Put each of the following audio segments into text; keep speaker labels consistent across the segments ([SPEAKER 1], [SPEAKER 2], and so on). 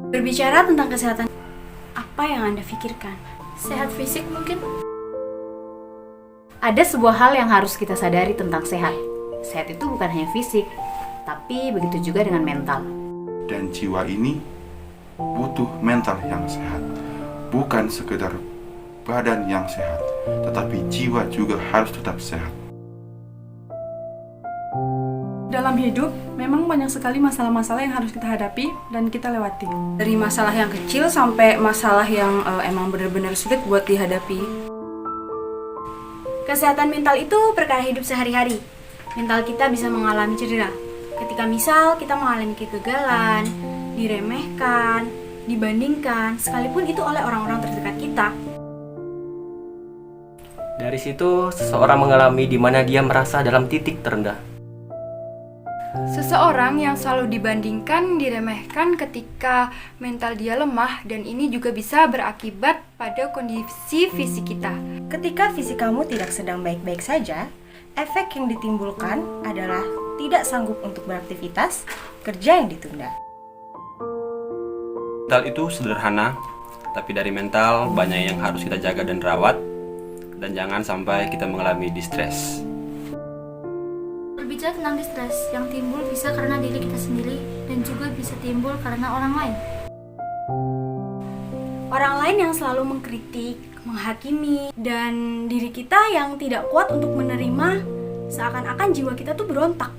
[SPEAKER 1] Berbicara tentang kesehatan, apa yang Anda pikirkan?
[SPEAKER 2] Sehat fisik mungkin?
[SPEAKER 3] Ada sebuah hal yang harus kita sadari tentang sehat. Sehat itu bukan hanya fisik, tapi begitu juga dengan mental.
[SPEAKER 4] Dan jiwa ini butuh mental yang sehat. Bukan sekedar badan yang sehat, tetapi jiwa juga harus tetap sehat.
[SPEAKER 5] Dalam hidup, memang banyak sekali masalah-masalah yang harus kita hadapi dan kita lewati.
[SPEAKER 1] Dari masalah yang kecil sampai masalah yang emang benar-benar sulit buat dihadapi. Kesehatan mental itu perkara hidup sehari-hari. Mental kita bisa mengalami cedera. Ketika misal kita mengalami kegagalan, diremehkan, dibandingkan, sekalipun itu oleh orang-orang terdekat kita.
[SPEAKER 6] Dari situ, seseorang mengalami di mana dia merasa dalam titik terendah.
[SPEAKER 2] Seseorang yang selalu dibandingkan, diremehkan ketika mental dia lemah, dan ini juga bisa berakibat pada kondisi fisik kita.
[SPEAKER 7] Ketika fisik kamu tidak sedang baik-baik saja, efek yang ditimbulkan adalah tidak sanggup untuk beraktivitas, kerja yang ditunda.
[SPEAKER 8] Mental itu sederhana, tapi dari mental banyak yang harus kita jaga dan rawat, dan jangan sampai kita mengalami distres.
[SPEAKER 2] Berbicara tentang distres, yang timbul bisa karena diri kita sendiri dan juga bisa timbul karena orang lain.
[SPEAKER 1] Orang lain yang selalu mengkritik, menghakimi, dan diri kita yang tidak kuat untuk menerima, seakan-akan jiwa kita tuh berontak.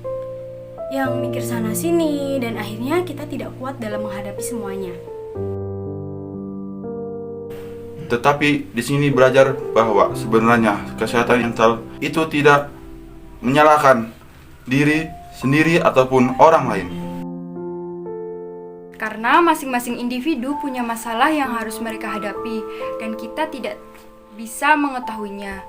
[SPEAKER 1] Yang mikir sana sini, dan akhirnya kita tidak kuat dalam menghadapi semuanya.
[SPEAKER 4] Tetapi di sini belajar bahwa sebenarnya kesehatan mental itu tidak menyalahkan diri sendiri ataupun orang lain.
[SPEAKER 2] Karena masing-masing individu punya masalah yang harus mereka hadapi, dan kita tidak bisa mengetahuinya.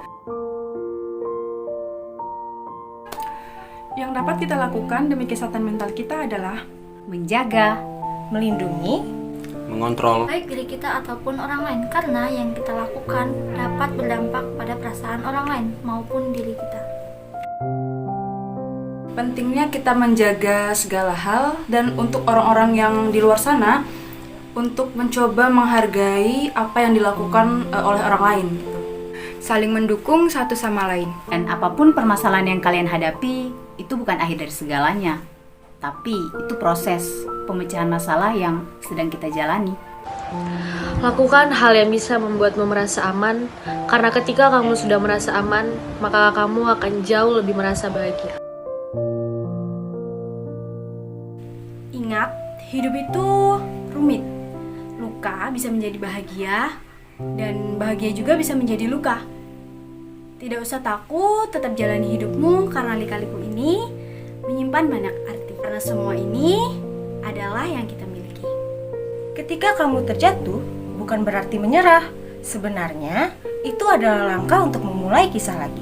[SPEAKER 5] Yang dapat kita lakukan demi kesehatan mental kita adalah
[SPEAKER 3] Menjaga,
[SPEAKER 7] Melindungi,
[SPEAKER 8] Mengontrol
[SPEAKER 2] Baik diri kita ataupun orang lain, karena yang kita lakukan dapat berdampak pada perasaan orang lain maupun diri kita.
[SPEAKER 5] pentingnya kita menjaga segala hal, dan untuk orang-orang yang di luar sana, untuk mencoba menghargai apa yang dilakukan oleh orang lain.
[SPEAKER 2] Saling mendukung satu sama lain.
[SPEAKER 3] dan apapun permasalahan yang kalian hadapi, itu bukan akhir dari segalanya. Tapi itu proses pemecahan masalah yang sedang kita jalani.
[SPEAKER 9] Lakukan hal yang bisa membuatmu merasa aman, karena ketika kamu sudah merasa aman, maka kamu akan jauh lebih merasa bahagia.
[SPEAKER 1] Ingat, hidup itu rumit. Luka bisa menjadi bahagia, dan bahagia juga bisa menjadi luka. Tidak usah takut, tetap jalani hidupmu, karena lika-liku ini menyimpan banyak arti. Karena semua ini adalah yang kita miliki.
[SPEAKER 7] ketika kamu terjatuh bukan berarti menyerah. Sebenarnya itu adalah langkah untuk memulai kisah lagi.